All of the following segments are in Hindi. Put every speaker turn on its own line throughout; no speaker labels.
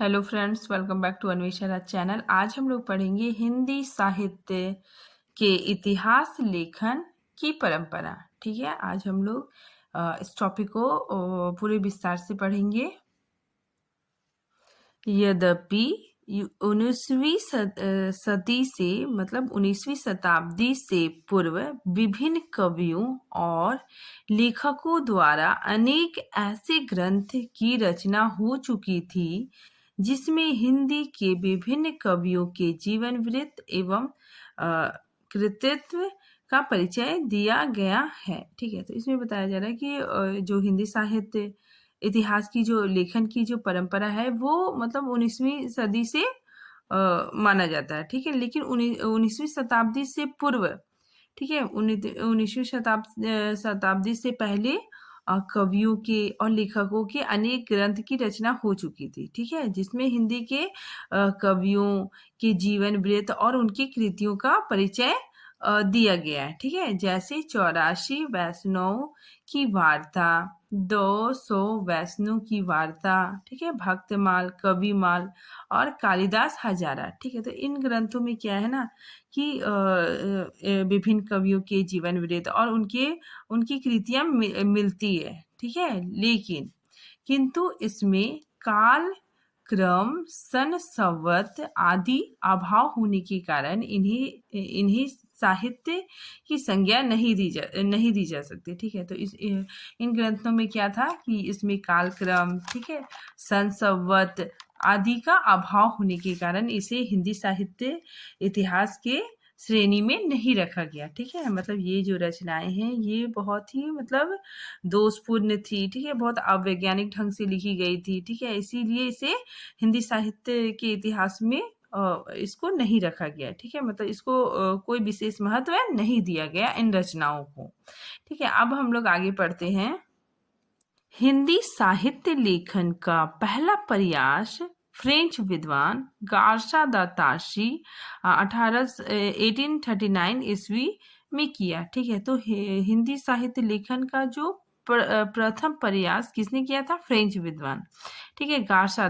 Hello friends, welcome back to Anvesha channel. आज हम लोग पढ़ेंगे हिंदी साहित्य के इतिहास लेखन की परंपरा। ठीक है, आज हम लोग इस टॉपिक को पूरे विस्तार से पढ़ेंगे। यद्यपि 19वीं सदी से मतलब 19वीं शताब्दी से पूर्व विभिन्न कवियों और लेखकों द्वारा अनेक ऐसे ग्रंथ की रचना हो चुकी थी जिसमें हिंदी के विभिन्न कवियों के जीवन वृत्त एवं कृतित्व का परिचय दिया गया है। ठीक है, तो इसमें बताया जा रहा है कि जो हिंदी साहित्य इतिहास की जो लेखन की जो परंपरा है वो मतलब 19वीं सदी से माना जाता है। ठीक है, लेकिन 19वीं शताब्दी से पूर्व, ठीक है, 19वीं शताब्दी से पहले कवियों के और लेखकों के अनेक ग्रंथ की रचना हो चुकी थी। ठीक है, जिसमें हिंदी के कवियों के जीवन वृत्त और उनकी कृतियों का परिचय दिया गया है। ठीक है, जैसे 84 वैष्णव की वार्ता, 200 वैष्णव की वार्ता, ठीक है, भक्तमाल, कविमाल और कालिदास हजारा। ठीक है, तो इन ग्रंथों में क्या है ना कि विभिन्न कवियों के जीवन वृत्त और उनकी कृतियां मिलती है। ठीक है, लेकिन किंतु इसमें काल क्रम सन संवत आदि अभाव होने के कारण इन्हें इन्हें साहित्य की संज्ञा नहीं दी जा सकती। ठीक है, तो इन ग्रंथों में क्या था कि इसमें कालक्रम, ठीक है, सन संवत आदि का अभाव होने के कारण इसे हिंदी साहित्य इतिहास के श्रेणी में नहीं रखा गया। ठीक है, मतलब ये जो रचनाएं हैं ये बहुत ही मतलब दोषपूर्ण थी। ठीक है, बहुत अवैज्ञानिक ढंग से लिखी गई थी। ठीक है, इसीलिए इसे हिंदी साहित्य के इतिहास में इसको नहीं रखा गया। ठीक है, मतलब इसको कोई विशेष महत्व नहीं दिया गया इन रचनाओं को। ठीक है, अब हम लोग आगे पढ़ते हैं। हिंदी साहित्य लेखन का पहला प्रयास फ्रेंच विद्वान गार्सा दा ताशी 1839 ईस्वी में किया। ठीक है, तो हिंदी साहित्य लेखन का जो प्रथम प्रयास किसने किया था? फ्रेंच विद्वान। ठीक है, गार्सा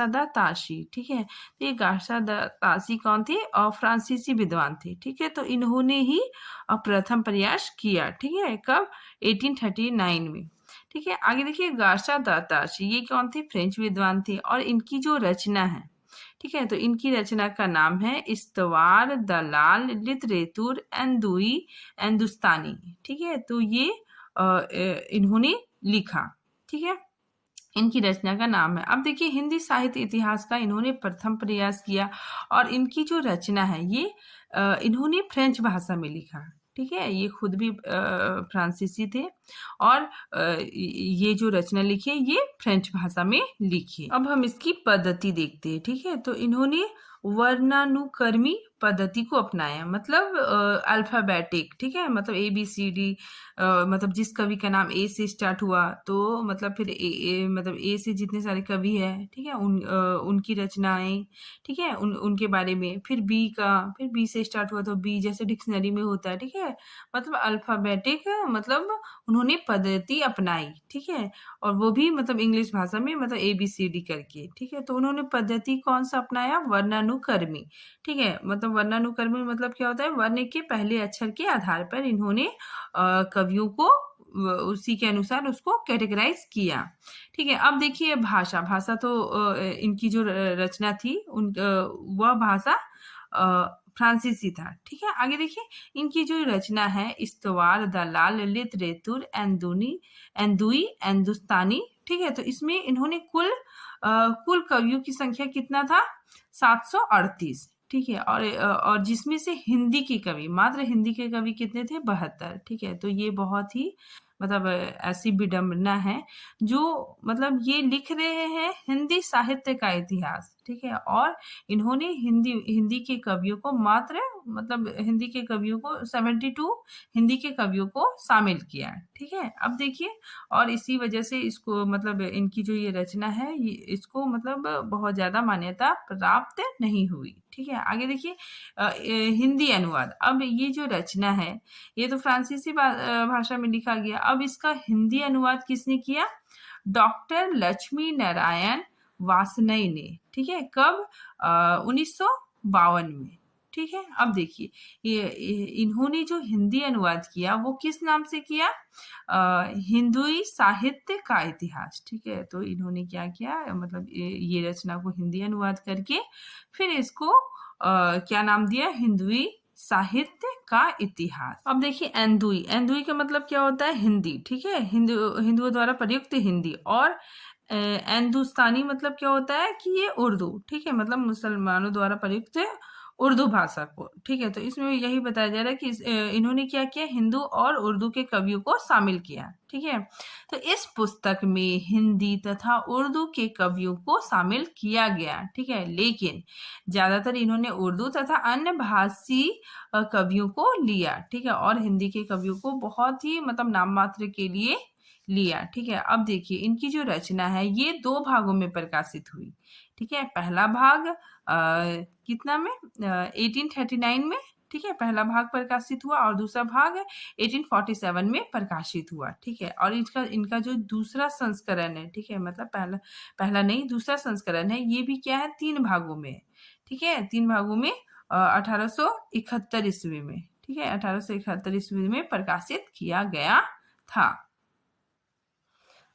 दा ताशी। ठीक है, तो ये गार्सा दा ताशी कौन थे? और फ्रांसीसी विद्वान थे। ठीक है, तो इन्होंने ही प्रथम प्रयास किया। ठीक है, कब? 1839 में। ठीक है, आगे देखिए गार्सा दा ताशी, ये कौन थे? फ्रेंच विद्वान थे और इनकी जो रचना है, ठीक है, तो इनकी रचना का नाम है इस्तवार दलाल लितरेतुर एंदुई एंदुस्तानी। ठीक है, तो ये इन्होंने लिखा। ठीक है, इनकी रचना का नाम है। अब देखिए हिंदी साहित्य इतिहास का इन्होंने प्रथम प्रयास किया और इनकी जो रचना है ये इन्होंने फ्रेंच भाषा में लिखा। ठीक है, ये खुद भी फ्रांसीसी थे और ये जो रचना लिखी है ये फ्रेंच भाषा में लिखी। अब हम इसकी पद्धति देखते हैं। ठीक है, तो इन्होंने वर्णानुक्रमी पद्धति को अपनाया, मतलब अल्फाबेटिक। ठीक है, मतलब ABCD, मतलब जिस कवि का नाम ए से स्टार्ट हुआ तो मतलब फिर मतलब ए से जितने सारे कवि हैं, ठीक है, उनकी रचनाएं, ठीक है, उनके बारे में। फिर फिर बी से स्टार्ट हुआ तो बी जैसे डिक्शनरी में होता है। ठीक है, मतलब अल्फाबेटिक मतलब उन्होंने पद्धति अपनाई। ठीक है, और वो भी मतलब इंग्लिश भाषा में, मतलब ABCD करके। ठीक है, तो उन्होंने पद्धति कौन सा अपनाया? वर्णानुक्रमी। ठीक है, मतलब वर्णानुक्रमी मतलब क्या होता है? वर्ण के पहले अक्षर के आधार पर इन्होंने कवियों को उसी के अनुसार उसको कैटेगराइज किया। ठीक है, अब देखिए भाषा तो इनकी जो रचना थी वह भाषा फ्रांसीसी था। ठीक है, आगे देखिए इनकी जो रचना है इस्तवार दलाल लितरेतुर एंदुई एंदुस्तानी। ठीक है, तो इसमें इन्होंने कुल कवियों की संख्या कितना था? 738। ठीक है, और जिसमें से हिंदी के कवि, मात्र हिंदी के कवि कितने थे? 72। ठीक है, तो ये बहुत ही मतलब ऐसी विडंबना है जो मतलब ये लिख रहे हैं हिंदी साहित्य का इतिहास। ठीक है, और इन्होंने हिंदी के कवियों को मात्र मतलब हिंदी के कवियों को 72 हिंदी के कवियों को शामिल किया। ठीक है, अब देखिए और इसी वजह से इसको मतलब इनकी जो ये रचना है इसको मतलब बहुत ज्यादा मान्यता प्राप्त नहीं हुई। ठीक है, आगे देखिए हिंदी अनुवाद। अब ये जो रचना है ये तो फ्रांसीसी भाषा में लिखा गया। अब इसका हिंदी अनुवाद किसने किया? डॉक्टर लक्ष्मी नारायण वासनई ने, ठीक है, कब? 1952 में, ठीक है। अब देखिए इन्होंने जो हिंदी अनुवाद किया वो किस नाम से किया? हिंदुई साहित्य का इतिहास, ठीक है। तो इन्होंने क्या किया, मतलब ये रचना को हिंदी अनुवाद करके फिर इसको क्या नाम दिया? हिंदुई साहित्य का इतिहास। अब देखिए एंदुई, एंदुई का मतलब क्या होता है? हिंदी, ठीक है, हिंदुओं द्वारा प्रयुक्त हिंदी। और हिंदुस्तानी मतलब क्या होता है कि ये उर्दू, ठीक है, मतलब मुसलमानों द्वारा प्रयुक्त उर्दू भाषा को, ठीक है। तो इसमें यही बताया जा रहा है कि इन्होंने क्या किया? हिंदू और उर्दू के कवियों को शामिल किया, ठीक है। तो इस पुस्तक में हिंदी तथा उर्दू के कवियों को शामिल किया गया, ठीक है, लेकिन ज्यादातर इन्होंने उर्दू तथा अन्य भाषी कवियों को लिया, ठीक है, और हिंदी के कवियों को बहुत ही मतलब नाम मात्र के लिए लिया, ठीक है। अब देखिए इनकी जो रचना है ये 2 भागों में प्रकाशित हुई, ठीक है। पहला भाग कितना में? 1839 में, ठीक है, पहला भाग प्रकाशित हुआ, और दूसरा भाग 1847 में प्रकाशित हुआ, ठीक है। और इनका जो दूसरा संस्करण है, ठीक है, मतलब पहला नहीं, दूसरा संस्करण है, ये भी क्या है? 3 भागों में, ठीक है, 3 भागों में 1871 ईस्वी में, ठीक है, 1871 ईस्वी में प्रकाशित किया गया था।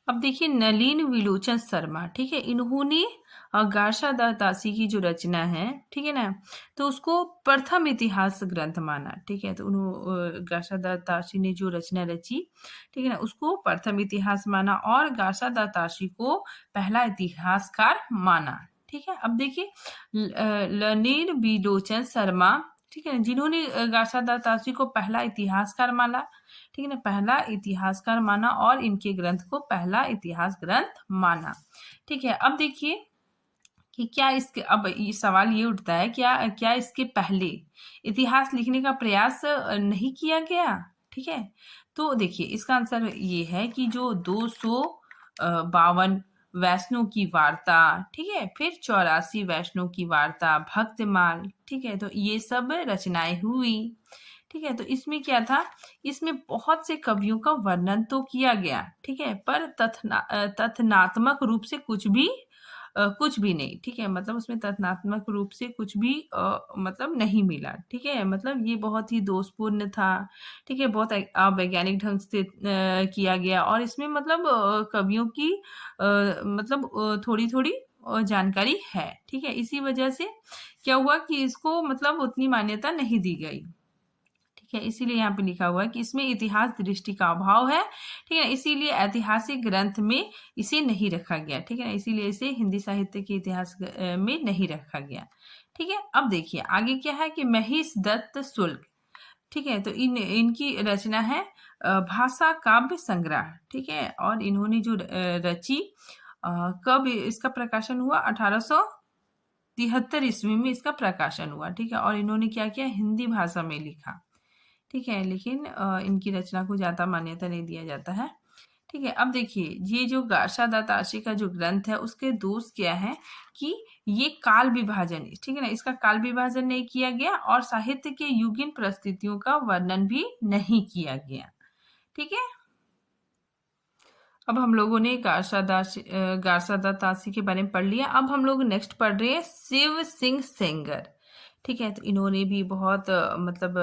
अब देखिए नलिन विलोचन शर्मा, ठीक है, इन्होंने गार्सा द तासी की जो रचना है, ठीक है ना, तो उसको प्रथम इतिहास ग्रंथ माना, ठीक है। तो उन्होंने गार्सा द तासी ने जो रचना रची, ठीक है ना, उसको प्रथम इतिहास माना और गार्सा द तासी को पहला इतिहासकार माना, ठीक है। अब देखिए ललिन विलोचन शर्मा, ठीक है, जिन्होंने गार्सा द तासी को पहला इतिहासकार माना, ठीक है ना, पहला इतिहासकार माना और इनके ग्रंथ को पहला इतिहास ग्रंथ माना, ठीक है। अब देखिए कि क्या इसके, अब ये सवाल ये उठता है क्या इसके पहले इतिहास लिखने का प्रयास नहीं किया गया, ठीक है। तो देखिए इसका आंसर ये है कि जो 252 वैष्णो की वार्ता, ठीक है, फिर 84 वैष्णो की वार्ता, भक्तमाल, ठीक है, तो ये सब रचनाएं हुई, ठीक है। तो इसमें क्या था? इसमें बहुत से कवियों का वर्णन तो किया गया, ठीक है, पर तथ्यात्मक रूप से कुछ भी नहीं, ठीक है, मतलब उसमें तथ्यात्मक रूप से कुछ भी मतलब नहीं मिला, ठीक है, मतलब ये बहुत ही दोषपूर्ण था, ठीक है, बहुत अवैज्ञानिक ढंग से किया गया, और इसमें मतलब कवियों की मतलब थोड़ी थोड़ी जानकारी है, ठीक है। इसी वजह से क्या हुआ कि इसको मतलब उतनी मान्यता नहीं दी गई, ठीक है, इसीलिए यहाँ पे लिखा हुआ है कि इसमें इतिहास दृष्टि का अभाव है, ठीक है, इसीलिए ऐतिहासिक ग्रंथ में इसे नहीं रखा गया, ठीक है, इसीलिए इसे हिंदी साहित्य के इतिहास में नहीं रखा गया, ठीक है। अब देखिए आगे क्या है कि महेश दत्त शुक्ल, ठीक है, तो इनकी रचना है भाषा काव्य संग्रह, ठीक है, और इन्होंने जो रची कब इसका प्रकाशन हुआ? 1873 ईस्वी में इसका प्रकाशन हुआ, ठीक है, और इन्होंने क्या किया? हिंदी भाषा में लिखा, ठीक है, लेकिन इनकी रचना को ज्यादा मान्यता नहीं दिया जाता है, ठीक है। अब देखिए ये जो गार्सा द तासी का जो ग्रंथ है उसके दोष क्या है कि ये काल विभाजन, ठीक है ना, इसका काल विभाजन नहीं किया गया और साहित्य के युगीन परिस्थितियों का वर्णन भी नहीं किया गया, ठीक है। अब हम लोगों ने गार्सा द तासी के बारे में पढ़ लिया। अब हम लोग नेक्स्ट पढ़ रहे हैं शिव सिंह सेंगर, ठीक है, तो इन्होंने भी बहुत मतलब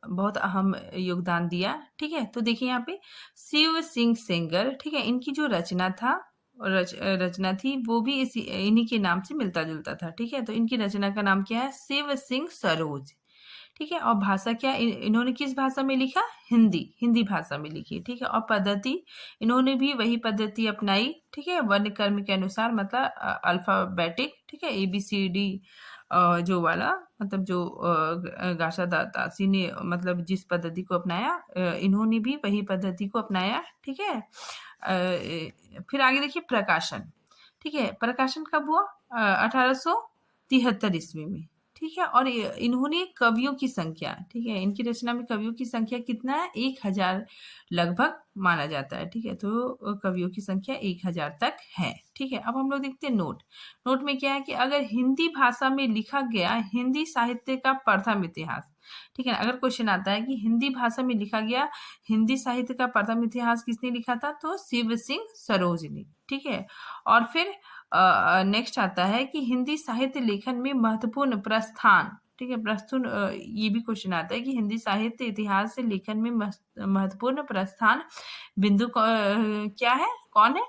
बहुत अहम योगदान दिया, ठीक है। तो देखिए यहाँ पे शिव सिंह सेंगर, ठीक है, इनकी जो रचना थी वो भी इन्हीं के नाम से मिलता जुलता था, ठीक है। तो इनकी रचना का नाम क्या है? शिव सिंह सरोज, ठीक है। और भाषा क्या इन्होंने किस भाषा में लिखा? हिंदी भाषा में लिखी, ठीक है। और पद्धति इन्होंने भी वही पद्धति अपनाई, ठीक है, वर्ण कर्म के अनुसार, मतलब अल्फाबेटिक, ठीक है, ABCD जो वाला, मतलब जो गार्सा द तासी ने मतलब जिस पद्धति को अपनाया इन्होंने भी वही पद्धति को अपनाया, ठीक है। फिर आगे देखिए प्रकाशन, ठीक है, प्रकाशन कब हुआ? 1873 ईस्वी में, ठीक है। और इन्होंने कवियों की संख्या, ठीक है, इनकी रचना में कवियों की संख्या कितना है? 1000 लगभग माना जाता है, ठीक है। तो कवियों की संख्या 1000 तक है, ठीक है। अब हम लोग देखते हैं नोट में क्या है कि अगर हिंदी भाषा में लिखा गया हिंदी साहित्य का प्रथम इतिहास, ठीक है, अगर क्वेश्चन आता है कि हिंदी भाषा में लिखा गया हिंदी साहित्य का प्रथम इतिहास किसने लिखा था? तो शिव सिंह सरोज ने, ठीक है। और फिर नेक्स्ट आता है कि हिंदी साहित्य लेखन में महत्वपूर्ण प्रस्थान, ठीक है, प्रस्तुत ये भी क्वेश्चन आता है कि हिंदी साहित्य इतिहास से लेखन में महत्वपूर्ण प्रस्थान बिंदु क्या है, कौन है?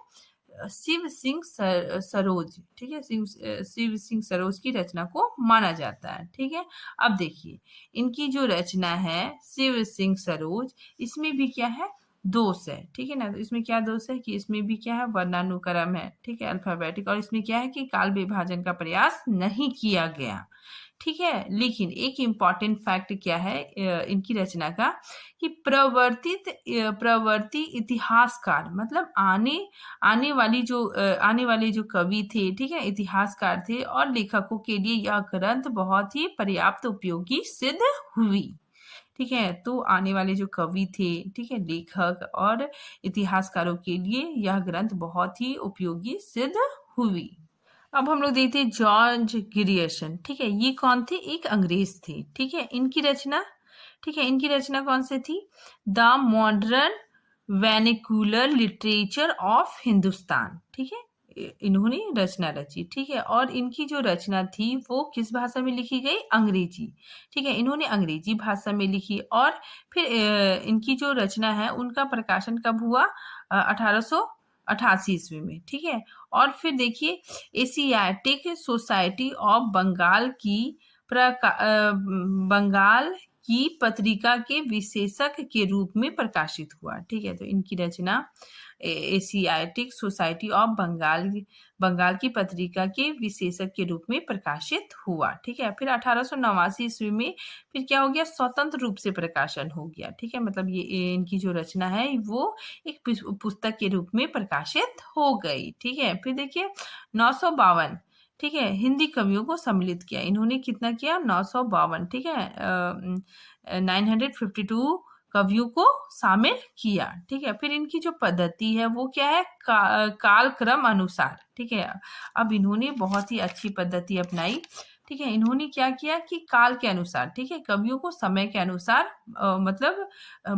शिव सिंह सरोज, ठीक है, शिव सिंह सरोज की रचना को माना जाता है। ठीक है, अब देखिए इनकी जो रचना है शिव सिंह सरोज, इसमें भी क्या है, दोष है। ठीक है ना, तो इसमें क्या दोष है कि इसमें भी क्या है, वर्णानुक्रम है, ठीक है, अल्फाबेटिक, और इसमें क्या है कि काल विभाजन का प्रयास नहीं किया गया। ठीक है, लेकिन एक इम्पॉर्टेंट फैक्ट क्या है इनकी रचना का, कि प्रवर्ती इतिहासकार, मतलब आने वाले जो कवि थे, ठीक है, इतिहासकार थे और लेखकों के लिए यह ग्रंथ बहुत ही पर्याप्त उपयोगी सिद्ध हुई। ठीक है, तो आने वाले जो कवि थे, ठीक है, लेखक और इतिहासकारों के लिए यह ग्रंथ बहुत ही उपयोगी सिद्ध हुई। अब हम लोग देखते हैं जॉर्ज ग्रियर्सन। ठीक है, ये कौन थे, एक अंग्रेज थे। ठीक है, इनकी रचना, ठीक है, इनकी रचना कौन सी थी, the modern vernacular literature of Hindustan. ठीक है, इन्होंने रचना रची। ठीक है, और इनकी जो रचना थी वो किस भाषा में लिखी गई, अंग्रेजी। ठीक है, इन्होंने अंग्रेजी भाषा में लिखी, और फिर इनकी जो रचना है उनका प्रकाशन कब हुआ, 1888 ईस्वी में। ठीक है, और फिर देखिए एशियाटिक सोसाइटी ऑफ बंगाल की पत्रिका के विशेषक के रूप में प्रकाशित हुआ। ठीक है, तो इनकी रचना एशियाटिक सोसाइटी ऑफ बंगाल की पत्रिका के विशेषक के रूप में प्रकाशित हुआ। ठीक है, फिर 1889 ईस्वी में फिर क्या हो गया, स्वतंत्र रूप से प्रकाशन हो गया। ठीक है, मतलब ये इनकी जो रचना है वो एक पुस्तक के रूप में प्रकाशित हो गई। ठीक है, फिर देखिए 952, ठीक है, हिंदी कवियों को सम्मिलित किया इन्होंने, कितना किया, 952। ठीक है, 952 कवियों को शामिल किया। ठीक है, फिर इनकी जो पद्धति है वो क्या है, कालक्रम अनुसार। ठीक है, अब इन्होंने बहुत ही अच्छी पद्धति अपनाई। ठीक है, इन्होंने क्या किया कि काल के अनुसार, ठीक है, कवियों को समय के अनुसार मतलब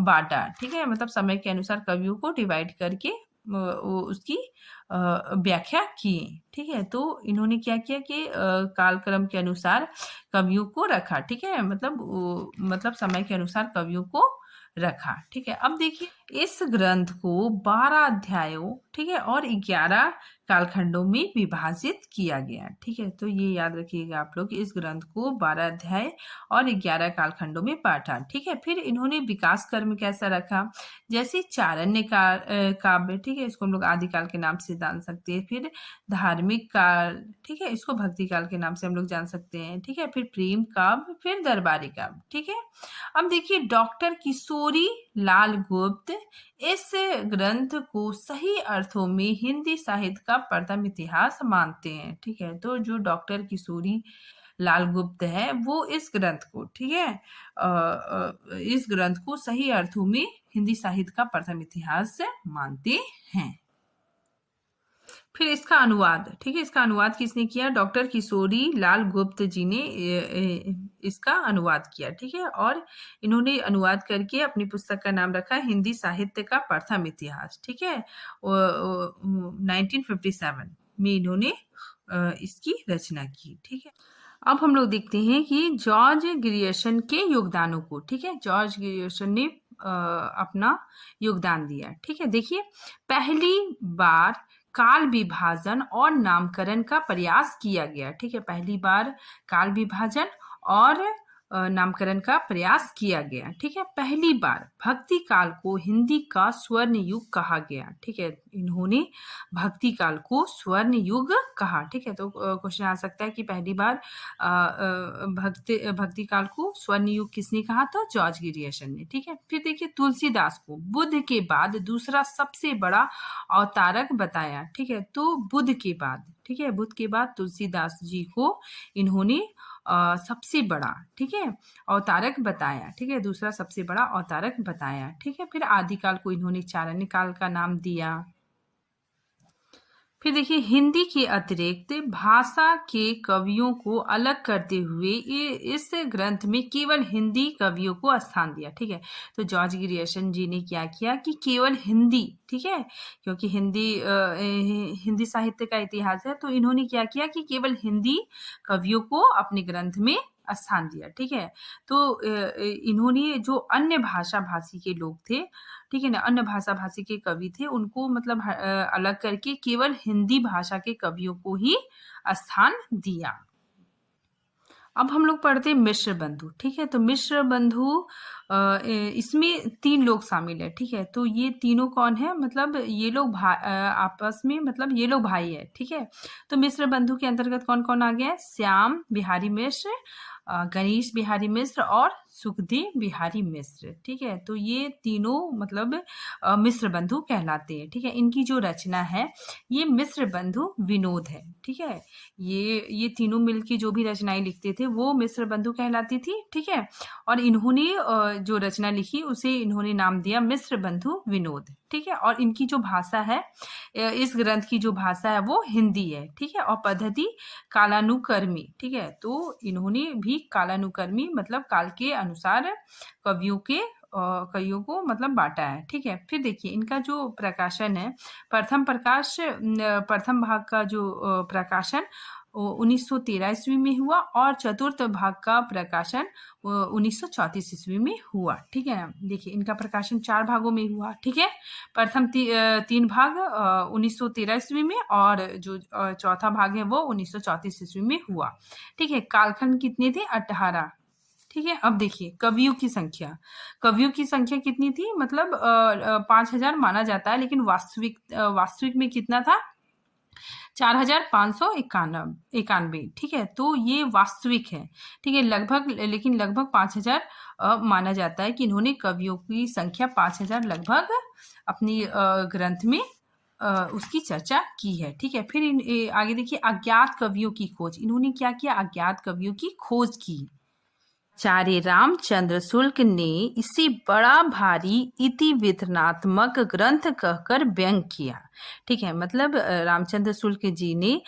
बांटा। ठीक है, मतलब समय के अनुसार कवियों को डिवाइड करके उसकी व्याख्या की। ठीक है, तो इन्होंने क्या किया कि कालक्रम के अनुसार कवियों को रखा। ठीक है, मतलब समय के अनुसार कवियों को रखा। ठीक है, अब देखिए इस ग्रंथ को 12 अध्यायों, ठीक है, और 11 कालखंडों में विभाजित किया गया। ठीक है, तो ये याद रखिएगा आप लोग, इस ग्रंथ को 12 अध्याय और 11 कालखंडों में बांटा। ठीक है, फिर इन्होंने विकास क्रम कैसा रखा, जैसे चारण्य काव्य, ठीक है, इसको हम लोग आदिकाल के नाम से जान सकते हैं। फिर धार्मिक काल, ठीक है, इसको भक्ति काल के नाम से हम लोग जान सकते हैं। ठीक है, फिर प्रेम काव्य, फिर दरबारी काव्य। ठीक है, अब देखिए डॉक्टर किशोरी लाल गुप्त इस ग्रंथ को सही अर्थों में हिंदी साहित्य का प्रथम इतिहास मानते हैं। ठीक है, तो जो डॉक्टर किशोरी लाल गुप्त है वो इस ग्रंथ को, ठीक है, इस ग्रंथ को सही अर्थों में हिंदी साहित्य का प्रथम इतिहास मानते हैं। फिर इसका अनुवाद, ठीक है, इसका अनुवाद किसने किया, डॉक्टर किशोरी लाल गुप्त जी ने इसका अनुवाद किया। ठीक है, और इन्होंने अनुवाद करके अपनी पुस्तक का नाम रखा हिंदी साहित्य का प्रथम इतिहास। ठीक है, 1957 में इन्होंने इसकी रचना की। ठीक है, अब हम लोग देखते हैं कि जॉर्ज ग्रियर्सन के योगदानों को। ठीक है, जॉर्ज ग्रियर्सन ने अपना योगदान दिया। ठीक है, देखिए पहली बार काल विभाजन और नामकरण का प्रयास किया गया। ठीक है, पहली बार काल विभाजन और नामकरण का प्रयास किया गया। ठीक है, पहली बार भक्ति काल को हिंदी का स्वर्ण युग कहा गया। ठीक है, इन्होंने भक्ति काल को स्वर्ण युग कहा। ठीक है, तो क्वेश्चन आ सकता है कि पहली बार भक्ति काल को स्वर्ण युग किसने कहा, तो जॉर्ज ग्रियर्सन ने। ठीक है, फिर देखिए तुलसीदास को बुद्ध के बाद दूसरा सबसे बड़ा अवतारक बताया। ठीक है, तो बुद्ध के बाद, ठीक है, बुद्ध के बाद तुलसीदास जी को इन्होंने सबसे बड़ा, ठीक है, अवतारक बताया। ठीक है, दूसरा सबसे बड़ा अवतारक बताया। ठीक है, फिर आदिकाल को इन्होंने चारण्य काल का नाम दिया। फिर देखिए हिंदी के अतिरिक्त भाषा के कवियों को अलग करते हुए ये इस ग्रंथ में केवल हिंदी कवियों को स्थान दिया। ठीक है, तो जॉर्ज ग्रियर्सन जी ने क्या किया कि केवल हिंदी, ठीक है, क्योंकि हिंदी साहित्य का इतिहास है, तो इन्होंने क्या किया कि केवल हिंदी कवियों को अपने ग्रंथ में स्थान दिया। ठीक है, तो इन्होंने जो अन्य भाषा भाषी के लोग थे, ठीक है ना, अन्य भाषा भाषी के कवि थे, उनको मतलब अलग करके केवल हिंदी भाषा के कवियों को ही स्थान दिया। अब हम लोग पढ़ते हैं मिश्र बंधु। ठीक है, तो मिश्र बंधु इसमें 3 लोग शामिल है। ठीक है, तो ये तीनों कौन है, मतलब ये लोग आपस में, मतलब ये लोग भाई है। ठीक है, तो मिश्र बंधु के अंतर्गत कौन कौन आ गया है, श्याम बिहारी मिश्र, गणेश बिहारी मिश्र और सुखदेव बिहारी मिश्र। ठीक है, तो ये तीनों मतलब मिश्र बंधु कहलाते हैं। ठीक है, इनकी जो रचना है ये मिश्र बंधु विनोद है। ठीक है, ये तीनों मिलके जो भी रचनाएं लिखते थे वो मिश्र बंधु कहलाती थी। ठीक है, और इन्होंने जो रचना लिखी उसे इन्होंने नाम दिया मिश्र बंधु विनोद। ठीक है, और इनकी जो भाषा है, इस ग्रंथ की जो भाषा है वो हिंदी है। ठीक है, और पद्धति कालानुक्रमी। ठीक है, तो इन्होंने भी कालानुक्रमी मतलब काल के अनुसार कवियों को मतलब बांटा है। ठीक है, फिर देखिए इनका जो प्रकाशन है, प्रथम भाग का जो प्रकाशन 1913 ईस्वी में हुआ और चतुर्थ भाग का प्रकाशन 1934 ईस्वी में हुआ। ठीक है ना, देखिए इनका प्रकाशन 4 भागों में हुआ। ठीक है, प्रथम 3 भाग 1913 ईस्वी में और जो चौथा भाग है वो 1934 ईस्वी में हुआ। ठीक है, कालखंड कितने थे, 18। ठीक है, अब देखिए कवियों की संख्या कितनी थी, मतलब 5000 माना जाता है, लेकिन वास्तविक में कितना था, 4591। ठीक है, तो ये वास्तविक है। ठीक है, लगभग 5000 माना जाता है कि इन्होंने कवियों की संख्या 5000 लगभग अपनी ग्रंथ में उसकी चर्चा की है। ठीक है, फिर आगे देखिए अज्ञात कवियों की खोज। इन्होंने क्या किया, अज्ञात कवियों की खोज की। आचार्य रामचंद्र शुक्ल ने इसे बड़ा भारी इतिविधनात्मक ग्रंथ कहकर व्यंग किया। ठीक है, मतलब रामचंद्र शुक्ल जी ने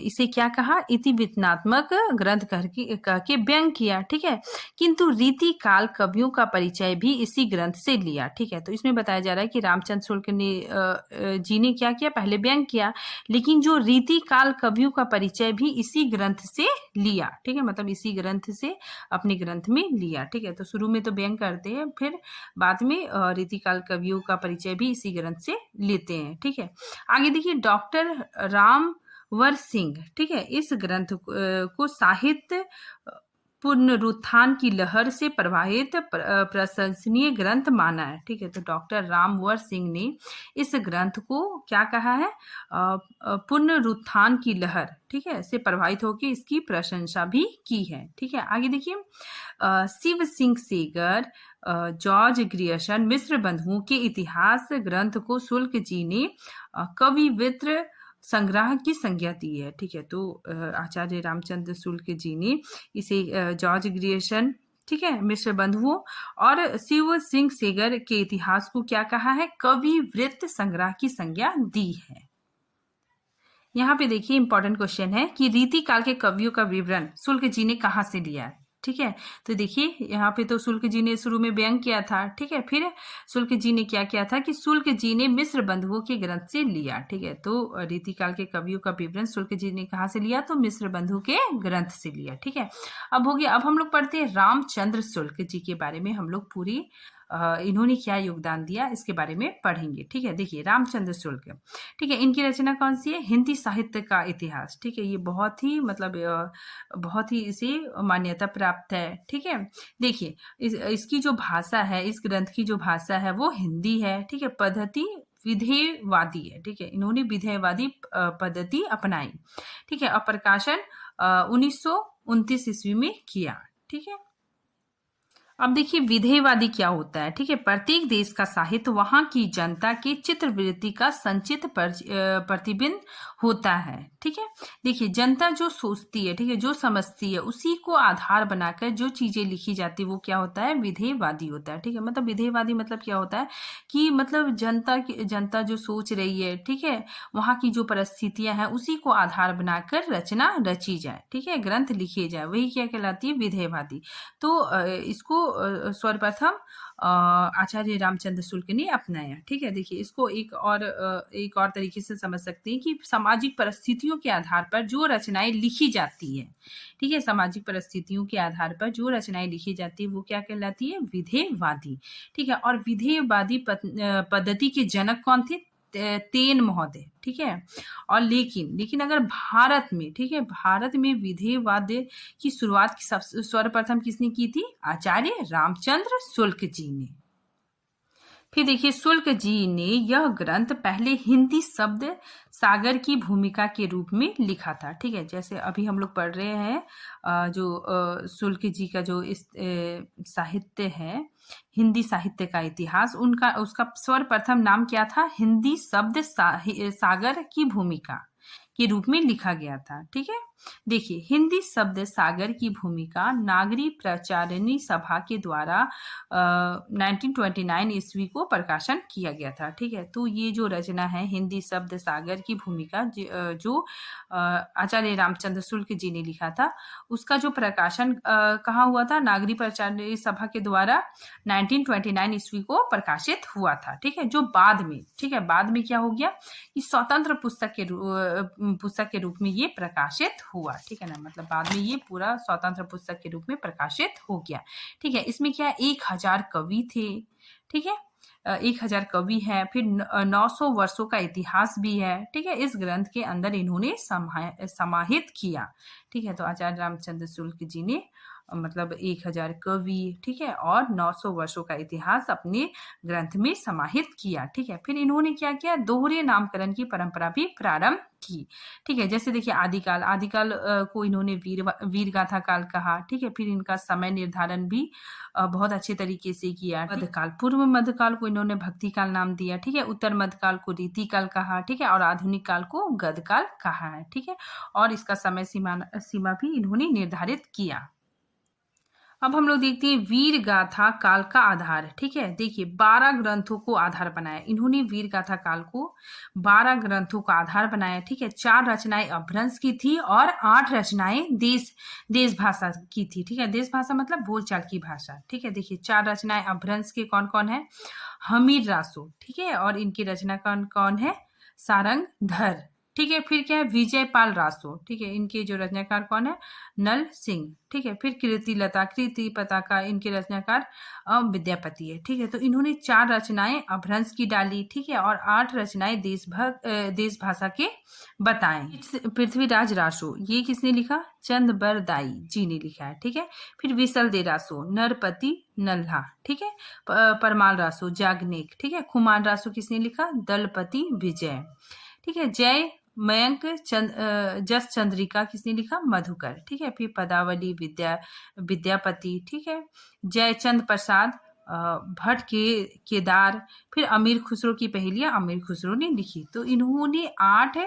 इसे क्या कहा, इतिविधनात्मक ग्रंथ कह के व्यंग किया। ठीक है, किंतु रीति काल कवियों का परिचय भी इसी ग्रंथ से लिया। ठीक है, तो इसमें बताया जा रहा है कि रामचंद्र शुक्ल जी ने क्या किया, पहले व्यंग किया, लेकिन जो रीति काल कवियों का परिचय भी इसी ग्रंथ से लिया। ठीक है, मतलब इसी ग्रंथ से अपने ग्रंथ में लिया। ठीक है, तो शुरू में तो व्यंग करते हैं, फिर बाद में रीतिकाल कवियों का परिचय भी इसी ग्रंथ से लेते हैं। ठीक है, आगे देखिए डॉक्टर रामवर सिंह, ठीक है, इस ग्रंथ को साहित्य पुनरुत्थान की लहर से प्रभावित प्रशंसनीय ग्रंथ माना है। ठीक है, तो डॉक्टर रामवर सिंह ने इस ग्रंथ को क्या कहा है, पुनरुत्थान की लहर, ठीक है, से प्रभावित होकर इसकी प्रशंसा भी की है। ठीक है, आगे देखिए शिव सिंह सेगर, जॉर्ज ग्रियर्सन मिश्र बंधुओं के इतिहास ग्रंथ को शुक्ल जी ने कविवित्र संग्रह की संज्ञा दी है। ठीक है, तो आचार्य रामचंद्र शुक्ल जी ने इसे जॉर्ज ग्रियर्सन, ठीक है, मिश्र बंधुओं और शिव सिंह सेगर के इतिहास को क्या कहा है, कवि वृत्त संग्रह की संज्ञा दी है। यहाँ पे देखिए इंपॉर्टेंट क्वेश्चन है कि रीति काल के कवियों का विवरण शुक्ल जी ने कहाँ से लिया है। ठीक है, तो देखिए यहाँ पे तो शुक्ल जी ने शुरू में व्यंग किया था। ठीक है, फिर शुक्ल जी ने क्या किया था कि शुक्ल जी ने मिश्र बंधुओं के ग्रंथ से लिया। ठीक है, तो रीतिकाल के कवियों का विवरण शुक्ल जी ने कहाँ से लिया, तो मिश्र बंधु के ग्रंथ से लिया। ठीक है, अब हो गया, अब हम लोग पढ़ते हैं रामचंद्र शुक्ल जी के बारे में। हम लोग पूरी इन्होंने क्या योगदान दिया इसके बारे में पढ़ेंगे। ठीक है, देखिए रामचंद्र शुक्ल, ठीक है, इनकी रचना कौन सी है, हिंदी साहित्य का इतिहास। ठीक है, ये बहुत ही मतलब बहुत ही इसे मान्यता प्राप्त है। ठीक है, देखिए इसकी जो भाषा है, इस ग्रंथ की जो भाषा है वो हिंदी है। ठीक है, पद्धति विधेयवादी है। ठीक है, इन्होंने विधेयवादी पद्धति अपनाई। ठीक है, और प्रकाशन 1929 ईस्वी में किया। ठीक है, अब देखिए विधेयवादी क्या होता है, ठीक है। प्रत्येक देश का साहित्य वहां की जनता की चित्रवृत्ति का संचित प्रतिबिंब होता है, ठीक है। देखिए जनता जो सोचती है, ठीक है, जो समझती है, उसी को आधार बनाकर जो चीजें लिखी जाती है वो क्या होता है, विधेयवादी होता है, ठीक है। मतलब विधेयवादी मतलब क्या होता है कि मतलब जनता जो सोच रही है, ठीक है, वहां की जो परिस्थितियां हैं उसी को आधार बनाकर रचना रची जाए, ठीक है, ग्रंथ लिखे जाए, वही क्या कहलाती है, विधेयवादी। तो इसको सर्वप्रथम आचार्य रामचंद्र शुक्ल ने अपनाया, ठीक है। देखिए इसको एक और तरीके से समझ सकते हैं कि सामाजिक परिस्थितियों के आधार पर जो रचनाएं लिखी जाती है, ठीक है, सामाजिक परिस्थितियों के आधार पर जो रचनाएं लिखी जाती है वो क्या कहलाती है, विधेयवादी, ठीक है। और विधेयवादी पद्धति के जनक कौन थे, तेन महोदय, ठीक है। और लेकिन अगर भारत में, ठीक है, भारत में विधेयवाद की शुरुआत सर्वप्रथम किसने की थी, आचार्य रामचंद्र शुक्ल जी ने। फिर देखिए शुक्ल जी ने यह ग्रंथ पहले हिंदी शब्द सागर की भूमिका के रूप में लिखा था, ठीक है। जैसे अभी हम लोग पढ़ रहे हैं जो शुक्ल जी का जो इस साहित्य है, हिंदी साहित्य का इतिहास, उसका सर्वप्रथम नाम क्या था, हिंदी शब्द सागर की भूमिका के रूप में लिखा गया था, ठीक है। देखिए हिंदी शब्द सागर की भूमिका नागरी प्रचारिणी सभा के द्वारा 1929 ईस्वी को प्रकाशन किया गया था, ठीक है। तो ये जो रचना है हिंदी शब्द सागर की भूमिका जो आचार्य रामचंद्र शुक्ल जी ने लिखा था, उसका जो प्रकाशन कहाँ हुआ था, नागरी प्रचारिणी सभा के द्वारा 1929 ईस्वी को प्रकाशित हुआ था, ठीक है। जो बाद में, ठीक है, बाद में क्या हो गया कि स्वतंत्र पुस्तक के रूप में ये प्रकाशित हुआ, ठीक है ना। मतलब बाद में ये पूरा स्वतंत्र पुस्तक के रूप में प्रकाशित हो गया, ठीक है। इसमें क्या 1000 कवि थे, ठीक है, 1000 कवि है, फिर 900 वर्षों का इतिहास भी है, ठीक है, इस ग्रंथ के अंदर इन्होंने समाहित किया, ठीक है। तो आचार्य रामचंद्र शुक्ल जी ने मतलब 1000 कवि, ठीक है, और 900 वर्षों का इतिहास अपने ग्रंथ में समाहित किया, ठीक है। फिर इन्होंने क्या किया, दोहरे नामकरण की परंपरा भी प्रारंभ की, ठीक है। जैसे देखिए आदिकाल को इन्होंने वीर गाथा काल कहा, ठीक है। फिर इनका समय निर्धारण भी बहुत अच्छे तरीके से किया। मध्यकाल, पूर्व मध्यकाल को इन्होंने भक्ति काल नाम दिया, ठीक है। उत्तर मध्यकाल को रीति काल कहा, ठीक है, और आधुनिक काल को गद्य काल कहा है, ठीक है। और इसका समय सीमा भी इन्होंने निर्धारित किया। अब हम लोग देखते हैं वीर गाथा काल का आधार, ठीक है। देखिए 12 ग्रंथों को आधार बनाया इन्होंने, वीर गाथा काल को 12 ग्रंथों का आधार बनाया, ठीक है। 4 रचनाएं अपभ्रंश की थी और 8 रचनाएं देश भाषा की थी, ठीक है। देश भाषा मतलब बोलचाल की भाषा, ठीक है। देखिए 4 रचनाएं अपभ्रंश के कौन कौन है, हमीर रासो, ठीक है, और इनकी रचना कौन कौन है, सारंगधर, ठीक है। फिर क्या है, विजयपाल रासो, ठीक है, इनके जो रचनाकार कौन है, नल सिंह, ठीक है। फिर कृति पताका, इनके रचनाकार विद्यापति है, ठीक है। तो इन्होंने 4 रचनाएं अपभ्रंश की डाली, ठीक है, और 8 रचनाएं देश भाषा के बताएं। पृथ्वीराज रासो, ये किसने लिखा, चंदबरदाई जी ने लिखा है, ठीक है। फिर विसल दे रासो, नरपति नल्हा, ठीक है। परमाल रासो, जागनेक, ठीक है। खुमान रासो किसने लिखा, दलपति विजय, ठीक है। जय मयंक जस चंद्रिका किसने लिखा, मधुकर, ठीक है। फिर पदावली विद्यापति, ठीक है। जयचंद प्रसाद भट्ट के केदार, फिर अमीर खुसरो की पहेलियां अमीर खुसरो ने लिखी। तो इन्होंने 8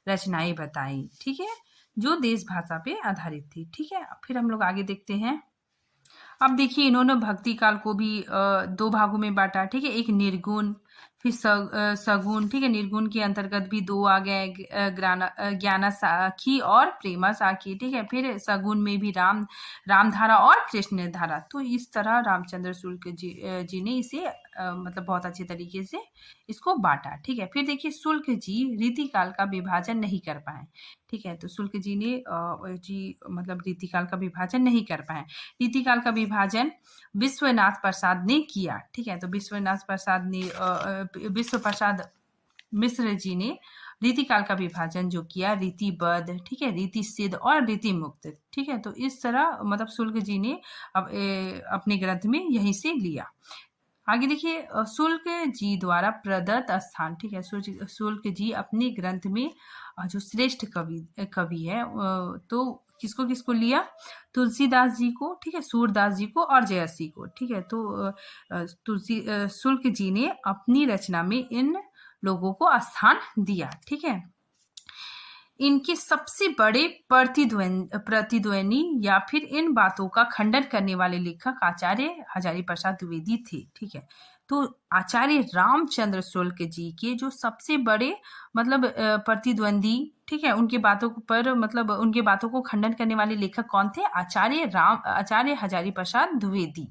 रचनाएं बताई, ठीक है, जो देश भाषा पे आधारित थी, ठीक है। फिर हम लोग आगे देखते हैं। अब देखिए इन्होंने भक्ति काल को भी 2 भागों में बांटा, ठीक है। एक निर्गुण, फिर सगुण, ठीक है। निर्गुण के अंतर्गत भी 2 आ गए, ज्ञाना साखी और प्रेमा साखी, ठीक है। फिर सगुण में भी रामधारा और कृष्ण धारा। तो इस तरह रामचंद्र शुक्ल जी ने इसे मतलब बहुत अच्छे तरीके से इसको बांटा, ठीक है। फिर देखिए शुक्ल जी रीतिकाल का विभाजन नहीं कर पाए, ठीक है। तो शुक्ल जी ने मतलब रीतिकाल का विभाजन नहीं कर पाए। रीतिकाल का विभाजन विश्वनाथ प्रसाद ने किया, ठीक है। तो विश्व प्रसाद मिश्र जी ने रीतिकाल का विभाजन जो किया, रीतिबद्ध, ठीक है, रीति सिद्ध और रीति मुक्त, ठीक है। तो इस तरह मतलब शुक्ल जी ने अपने ग्रंथ में यहीं से लिया। आगे देखिए शुक्ल जी द्वारा प्रदत्त स्थान, ठीक है। शुक्ल जी अपने ग्रंथ में जो श्रेष्ठ कवि है तो किसको किसको लिया, तुलसीदास जी को, ठीक है, सूरदास जी को और जयसी को, ठीक है। तो शुक्ल जी ने अपनी रचना में इन लोगों को स्थान दिया, ठीक है। इनके सबसे बड़े प्रतिद्वंदी या फिर इन बातों का खंडन करने वाले लेखक आचार्य हजारी प्रसाद द्विवेदी थे, ठीक है। तो आचार्य रामचंद्र शुक्ल जी के जो सबसे बड़े मतलब प्रतिद्वंदी, ठीक है, उनकी बातों पर मतलब उनकी बातों को खंडन करने वाले लेखक कौन थे, आचार्य हजारी प्रसाद द्विवेदी।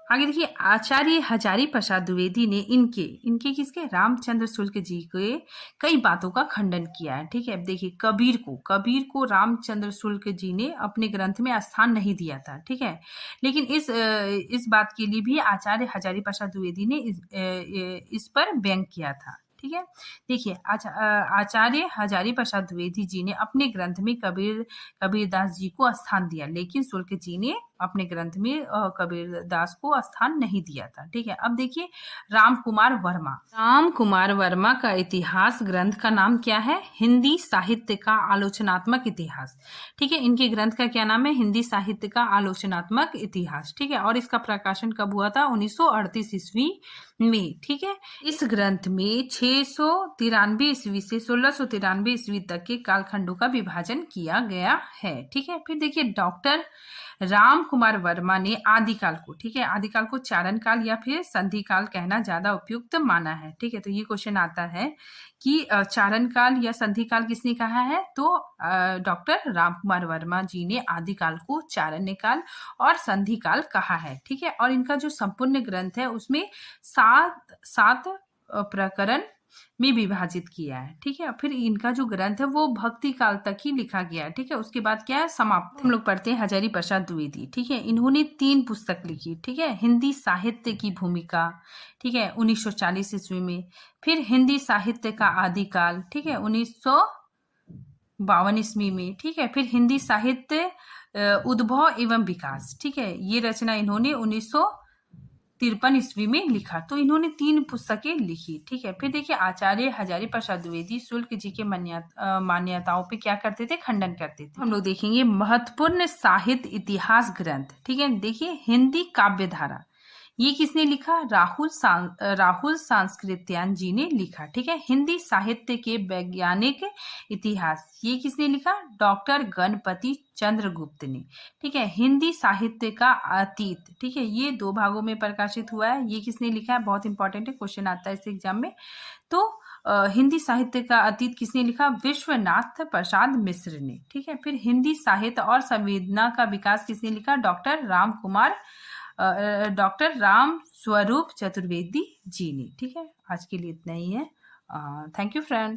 आगे देखिए, आचार्य हजारी प्रसाद द्विवेदी ने इनके किसके, रामचंद्र शुक्ल जी के कई बातों का खंडन किया है, ठीक है। अब देखिए, कबीर को रामचंद्र शुक्ल जी ने अपने ग्रंथ में स्थान नहीं दिया था, ठीक है। लेकिन इस बात के लिए भी आचार्य हजारी प्रसाद द्विवेदी ने इस पर व्यंग किया था, ठीक है। देखिए, आचार्य हजारी प्रसाद द्विवेदी जी ने अपने ग्रंथ में कबीरदास जी को स्थान दिया, लेकिन शुक्ल जी ने अपने ग्रंथ में कबीरदास को स्थान नहीं दिया था, ठीक है। अब देखिए, राम कुमार वर्मा का इतिहास ग्रंथ का नाम क्या है, हिंदी साहित्य का आलोचनात्मक इतिहास, ठीक है। इनके ग्रंथ का क्या नाम है, हिंदी साहित्य का आलोचनात्मक इतिहास, ठीक है। और इसका प्रकाशन कब हुआ था, 1938 ईस्वी में, ठीक है। इस ग्रंथ में 693 ईस्वी से 1693 ईस्वी तक के कालखंडों का विभाजन किया गया है, ठीक है। फिर देखिए, डॉक्टर राम कुमार वर्मा ने आदिकाल को, ठीक है, आदिकाल को चारण काल या फिर संधि काल कहना ज्यादा उपयुक्त माना है, ठीक है। तो ये क्वेश्चन आता है कि चारण काल या संधि काल किसने कहा है, तो डॉक्टर राम कुमार वर्मा जी ने आदिकाल को चारण काल और संधि काल कहा है, ठीक है। और इनका जो संपूर्ण ग्रंथ है उसमें सात प्रकरण में विभाजित किया है, ठीक है। फिर इनका जो ग्रंथ है वो भक्ति काल तक ही लिखा गया है, ठीक है। उसके बाद क्या है, समाप्त। हम लोग पढ़ते हैं हजारी प्रसाद द्विवेदी, ठीक है। इन्होंने 3 पुस्तक लिखी, ठीक है। हिंदी साहित्य की भूमिका, ठीक है, 1940 ईस्वी में। फिर हिंदी साहित्य का आदिकाल, ठीक है, 1952 ईस्वी में, ठीक है। फिर हिंदी साहित्य उद्भव एवं विकास, ठीक है, ये रचना इन्होंने 1953 ईस्वी में लिखा। तो इन्होंने 3 पुस्तकें लिखी, ठीक है। फिर देखिए, आचार्य हजारी प्रसाद द्विवेदी शुक्ल जी के मान्यताओं पे क्या करते थे, खंडन करते थे। हम लोग देखेंगे महत्वपूर्ण साहित्य इतिहास ग्रंथ, ठीक है। देखिए, हिंदी काव्यधारा, ये किसने लिखा, राहुल सांस्कृत्यायन जी ने लिखा, ठीक है। हिंदी साहित्य के वैज्ञानिक इतिहास, ये किसने लिखा, डॉक्टर गणपति चंद्रगुप्त ने, ठीक है। हिंदी साहित्य का अतीत, ठीक है, ये 2 भागों में प्रकाशित हुआ है, ये किसने लिखा है, बहुत इंपॉर्टेंट है, क्वेश्चन आता है इस एग्जाम में। तो हिंदी साहित्य का अतीत किसने लिखा, विश्वनाथ प्रसाद मिश्र ने, ठीक है। फिर हिंदी साहित्य और संवेदना का विकास किसने लिखा, डॉक्टर राम स्वरूप चतुर्वेदी जी ने, ठीक है। आज के लिए इतना ही है। Thank you friends.